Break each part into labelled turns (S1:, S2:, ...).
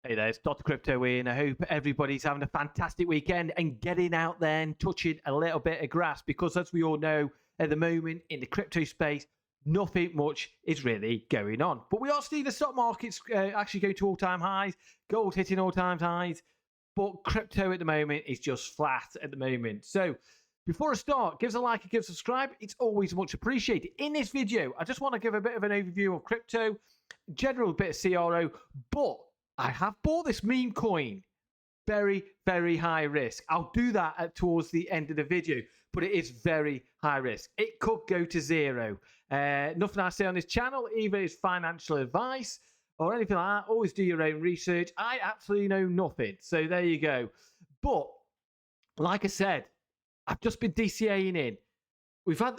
S1: Hey there, it's Dr. Crypto here, and I hope everybody's having a fantastic weekend and getting out there and touching a little bit of grass because, as we all know, at the moment in the crypto space, nothing much is really going on. But we are seeing the stock markets actually going to all-time highs, gold hitting all-time highs, but crypto at the moment is just flat at the moment. So before I start, give us a like and give us a subscribe. It's always much appreciated. In this video, I just want to give a bit of an overview of crypto, general bit of CRO, but I have bought this meme coin. Very, very high risk. I'll do that towards the end of the video, but it is very high risk. It could go to zero. Nothing I say on this channel, either is financial advice or anything like that. Always do your own research. I absolutely know nothing. So there you go. But like I said, I've just been DCAing in.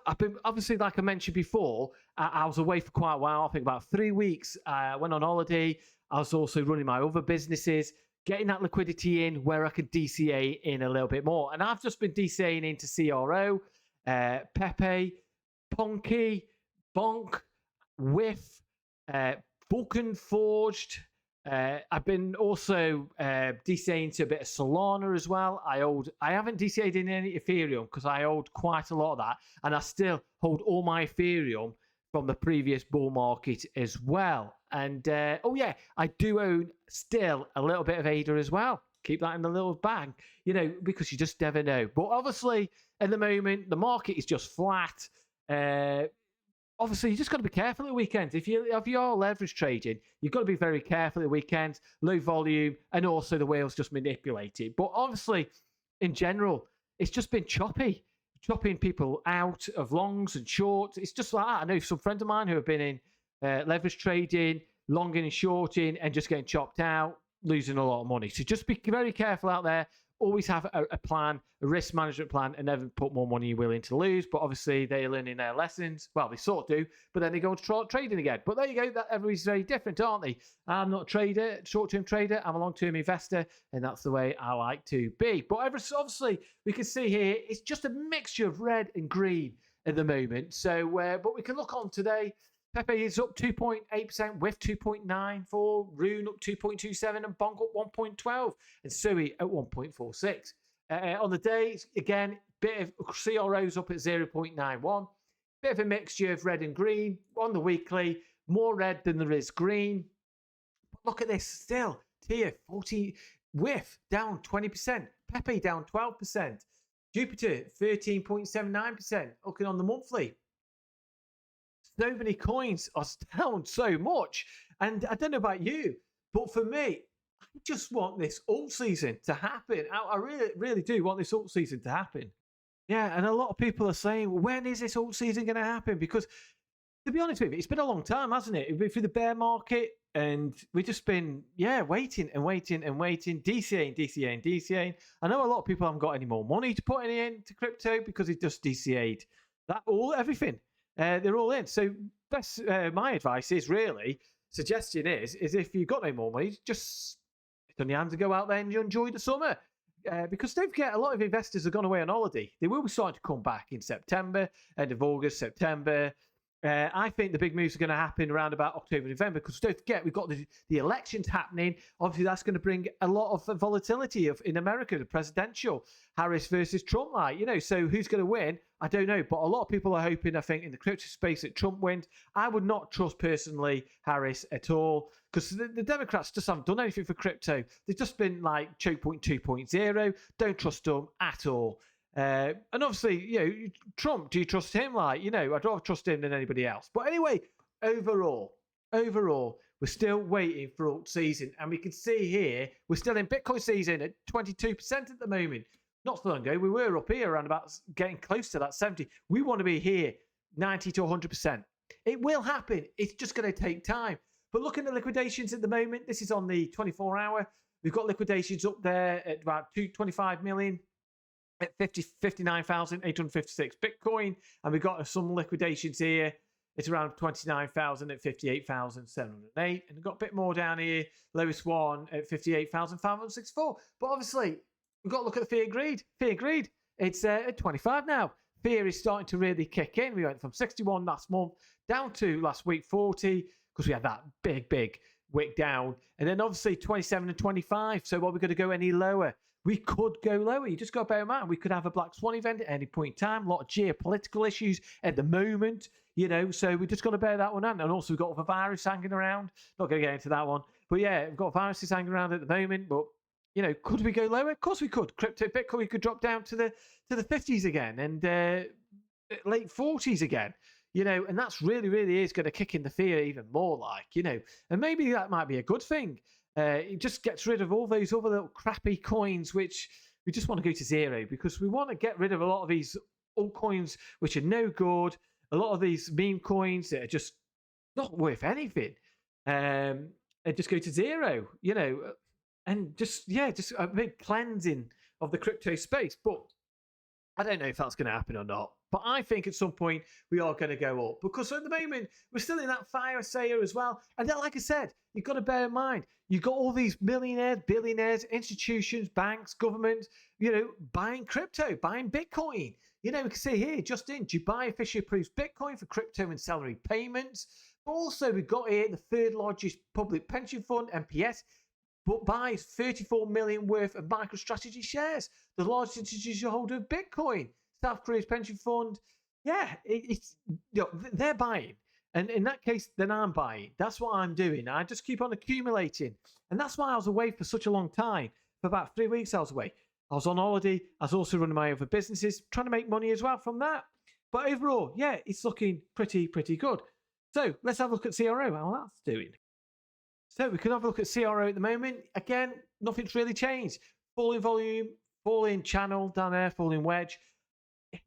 S1: I've been, obviously, like I mentioned before, I was away for quite a while. I think about 3 weeks. I went on holiday. I was also running my other businesses, getting that liquidity in where I could DCA in a little bit more. And I've just been DCAing into CRO, Pepe, Ponky, Bonk, Whiff, Vulcan Forged. I've been also DCAing to a bit of Solana as well. I haven't DCA'd in any Ethereum because I hold quite a lot of that, and I still hold all my Ethereum from the previous bull market as well. And oh yeah, I do own still a little bit of ADA as well. Keep that in the little bag, because you just never know. But obviously, at the moment, the market is just flat. Obviously, you just got to be careful at the weekends. If you're leverage trading, you've got to be very careful at the weekends, low volume, and also the whales just manipulated. But obviously, in general, it's just been chopping people out of longs and shorts. It's just like that. I know some friends of mine who have been in leverage trading, longing and shorting, and just getting chopped out, losing a lot of money. So just be very careful out there. Always have a plan, a risk management plan, and never put more money you're willing to lose. But obviously, they're learning their lessons. Well, they sort of do, but then they go into trading again. But there you go. Everybody's very different, aren't they? I'm not a trader, short-term trader. I'm a long-term investor, and that's the way I like to be. But obviously, we can see here, it's just a mixture of red and green at the moment. So, but we can look on today. Pepe is up 2.8%, Whiff 2.94%, Rune up 2.27%, and Bonk up 1.12%, and Sui at 1.46%. On the day, again, bit of CROs up at 0.91%, bit of a mixture of red and green. On the weekly, more red than there is green. But look at this still. Tier 40, Whiff down 20%, Pepe down 12%, Jupiter 13.79%. Looking on the monthly, so many coins are down so much. And I don't know about you, but for me, I just want this alt season to happen. I really, really do want this alt season to happen. Yeah, and a lot of people are saying, when is this alt season going to happen? Because, to be honest with you, it's been a long time, hasn't it? We've been through the bear market, and we've just been, waiting and waiting and waiting, DCAing. I know a lot of people haven't got any more money to put into crypto because they just DCA'd everything. They're all in. So my advice is suggestion is if you've got no more money, just put on your hands and go out there and enjoy the summer. Because don't forget, a lot of investors have gone away on holiday. They will be starting to come back in September, end of August, September. I think the big moves are going to happen around about October, November, because don't forget, we've got the elections happening. Obviously, that's going to bring a lot of volatility in America, the presidential, Harris versus Trump, so who's going to win? I don't know, but a lot of people are hoping, I think, in the crypto space that Trump wins. I would not trust, personally, Harris at all, because the Democrats just haven't done anything for crypto. They've just been like choke point 2.0. Don't trust them at all. And obviously, Trump, do you trust him? I'd rather trust him than anybody else. But anyway, overall, we're still waiting for alt season. And we can see here, we're still in Bitcoin season at 22% at the moment. Not so long ago, we were up here around about getting close to that 70. We want to be here 90 to 100%. It will happen. It's just going to take time. But look at the liquidations at the moment. This is on the 24-hour. We've got liquidations up there at about 25 million. At 59,856 Bitcoin, and we've got some liquidations here. It's around 29,000 at 58,708, and we've got a bit more down here. Lowest one at 58,564. But obviously, we've got to look at the fear greed. Fear greed. It's at 25 now. Fear is starting to really kick in. We went from 61 last month down to last week 40 because we had that big wick down. And then obviously 27 and 25. So are we going to go any lower? We could go lower. You just got to bear in mind, we could have a black swan event at any point in time. A lot of geopolitical issues at the moment, so we just got to bear that one out. And also we've got the virus hanging around. Not going to get into that one. But yeah, we've got viruses hanging around at the moment. But, could we go lower? Of course we could. Crypto Bitcoin could drop down to the 50s again and late 40s again. And that's really, really is going to kick in the fear even more, and maybe that might be a good thing. It just gets rid of all those other little crappy coins, which we just want to go to zero because we want to get rid of a lot of these altcoins, which are no good. A lot of these meme coins that are just not worth anything. And just go to zero, and just a big cleansing of the crypto space. But I don't know if that's going to happen or not. But I think at some point we are going to go up because at the moment we're still in that fire sale as well. And then, like I said, you've got to bear in mind, you've got all these millionaires, billionaires, institutions, banks, governments, buying crypto, buying Bitcoin. We can see here, just in, Dubai officially approves Bitcoin for crypto and salary payments. But also we've got here the third largest public pension fund, MPS, but buys 34 million worth of MicroStrategy shares, the largest institutional holder of Bitcoin. South Korea's pension fund, they're buying. And in that case, then I'm buying. That's what I'm doing. I just keep on accumulating. And that's why I was away for such a long time. For about 3 weeks, I was away. I was on holiday. I was also running my other businesses, trying to make money as well from that. But overall, it's looking pretty good. So let's have a look at CRO, how that's doing. So we can have a look at CRO at the moment. Again, nothing's really changed. Falling volume, falling channel down there, falling wedge.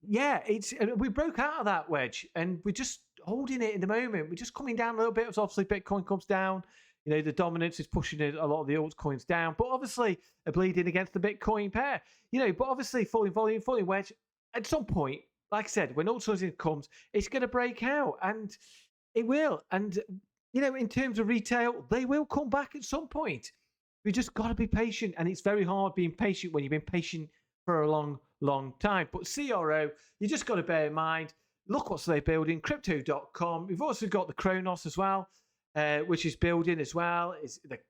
S1: We broke out of that wedge and we're just holding it in the moment. We're just coming down a little bit. As obviously Bitcoin comes down. The dominance is pushing a lot of the altcoins down, but obviously a bleeding against the Bitcoin pair. But obviously falling volume, falling wedge. At some point, like I said, when altcoins comes, it's going to break out, and it will. And in terms of retail, they will come back at some point. We just got to be patient, and it's very hard being patient when you've been patient for a long time. But CRO, you just got to bear in mind, look what they're building, crypto.com. We've also got the Kronos as well, which is building as well.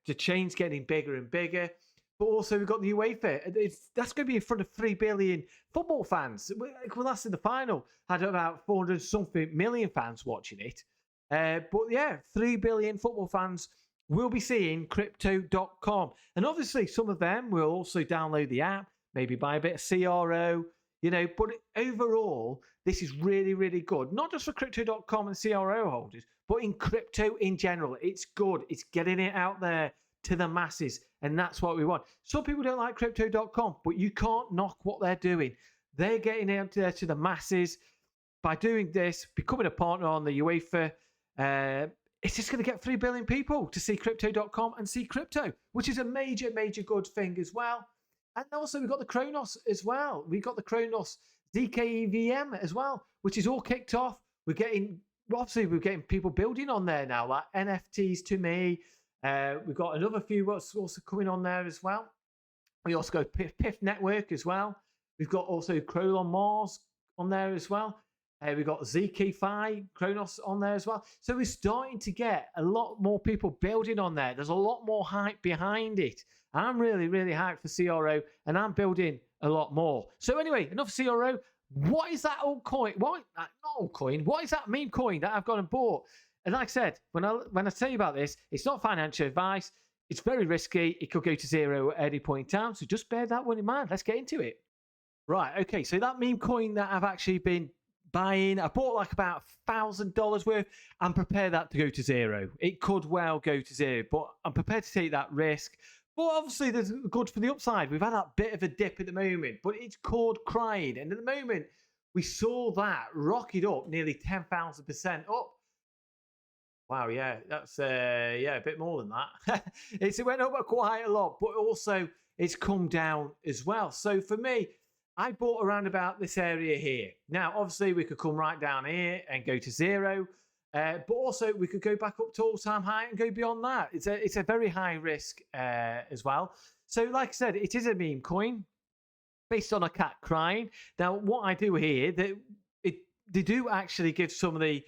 S1: The chain's getting bigger and bigger. But also we've got the UEFA. That's going to be in front of 3 billion football fans. Well, that's in the final. Had about 400-something million fans watching it. But 3 billion football fans will be seeing crypto.com. And obviously some of them will also download the app, maybe buy a bit of CRO, but overall, this is really, really good. Not just for crypto.com and CRO holders, but in crypto in general. It's good. It's getting it out there to the masses, and that's what we want. Some people don't like crypto.com, but you can't knock what they're doing. They're getting it out there to the masses by doing this, becoming a partner on the UEFA. It's just going to get 3 billion people to see crypto.com and see crypto, which is a major, major good thing as well. And also we've got the Kronos as well. We've got the Kronos ZKEVM as well, which is all kicked off. We're getting people building on there now, like NFTs to me. We've got another few what's also coming on there as well. We also got PIF Network as well. We've got also Kronos Mars on there as well. We've got ZK-Fi, Kronos on there as well. So we're starting to get a lot more people building on there. There's a lot more hype behind it. I'm really, really hyped for CRO, and I'm building a lot more. So anyway, enough CRO. What is that old coin? Not old coin. What is that meme coin that I've gone and bought? And like I said, when I tell you about this, it's not financial advice. It's very risky. It could go to zero at any point in time. So just bear that one in mind. Let's get into it. Right. Okay. So that meme coin that I've actually been buying, I bought like about $1,000 worth. I'm prepared that to go to zero. It could well go to zero, but I'm prepared to take that risk. But obviously, there's good for the upside. We've had that bit of a dip at the moment, but it's called crying. And at the moment, we saw that rocket up nearly 10,000% up. Wow, yeah, that's a bit more than that. It went up quite a lot, but also it's come down as well. So for me, I bought around about this area here. Now, obviously, we could come right down here and go to zero. But also we could go back up to all-time high and go beyond that. It's a very high risk as well. So like I said, it is a meme coin based on a cat crying. Now, what I do here, they do actually give some of the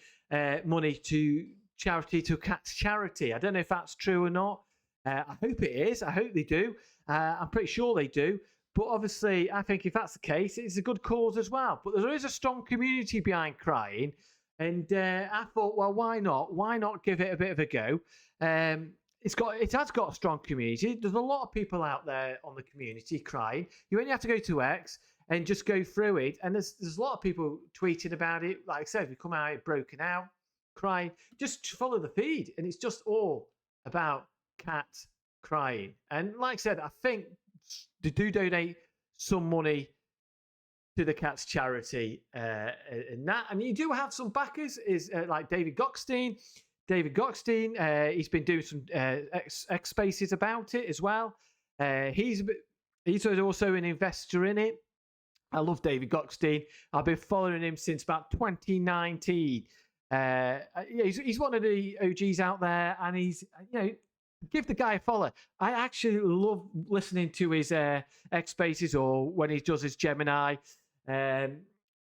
S1: money to charity to Cats Charity. I don't know if that's true or not. I hope it is. I hope they do. I'm pretty sure they do. But obviously, I think if that's the case, it's a good cause as well. But there is a strong community behind crying. And I thought, well, why not? Why not give it a bit of a go? It has got a strong community. There's a lot of people out there on the community crying. You only have to go to X and just go through it. And there's a lot of people tweeting about it. Like I said, we come out broken out, crying. Just follow the feed. And it's just all about cats crying. And like I said, I think they do donate some money to the Cats Charity and that. And you do have some backers, is like David Gockstein. He's been doing some X spaces about it as well. He's also an investor in it. I love David Gockstein. I've been following him since about 2019. He's one of the OGs out there, and he's, give the guy a follow. I actually love listening to his X spaces, or when he does his Gemini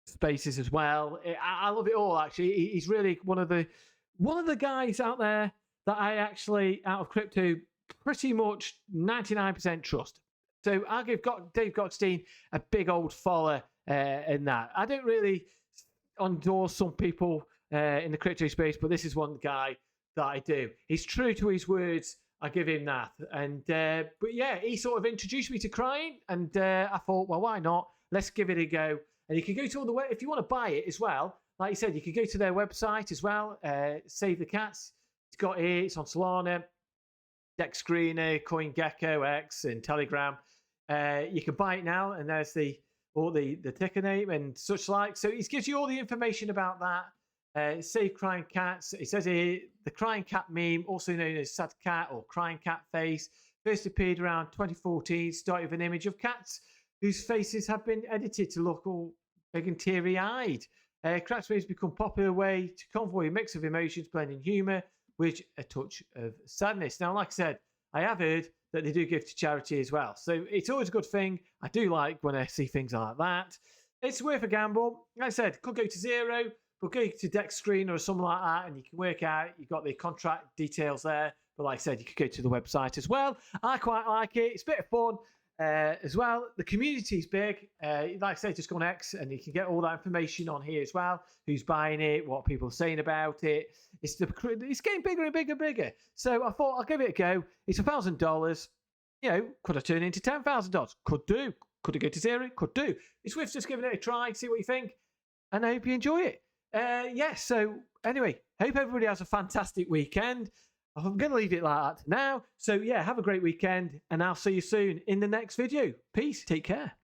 S1: spaces as well. I love it all. Actually, he's really one of the guys out there that I actually, out of crypto, pretty much 99% trust. So I'll give Dave Gockstein a big old follow in that. I don't really endorse some people in the crypto space, but this is one guy that I do. He's true to his words. I give him that. And but yeah, he sort of introduced me to crying, and I thought, well, why not? Let's give it a go. And you can go to all the way if you want to buy it as well. Like you said, you could go to their website as well. Save the Cats. It's got here. It's on Solana, Dex Screener, CoinGecko, X, and Telegram. You can buy it now, and there's the ticker name and such like. So it gives you all the information about that. Save Crying Cats. It says here, the Crying Cat meme, also known as Sad Cat or Crying Cat Face, first appeared around 2014, started with an image of cats whose faces have been edited to look all big and teary-eyed. Cats memes become popular way to convoy a mix of emotions, blending humour with a touch of sadness. Now, like I said, I have heard that they do give to charity as well. So it's always a good thing. I do like when I see things like that. It's worth a gamble. Like I said, could go to zero, but go to Dex Screen or something like that, and you can work out. You've got the contract details there. But like I said, you could go to the website as well. I quite like it. It's a bit of fun. As well, the community's big. Like I say, just go on X and you can get all that information on here as well. Who's buying it, what people are saying about it. It's getting bigger and bigger and bigger. So I thought I'll give it a go. It's $1,000. Could I turn it into $10,000? Could do. Could it go to zero? Could do. It's worth just giving it a try, see what you think, and I hope you enjoy it. So anyway, hope everybody has a fantastic weekend. I'm going to leave it like that now. So yeah, have a great weekend, and I'll see you soon in the next video. Peace. Take care.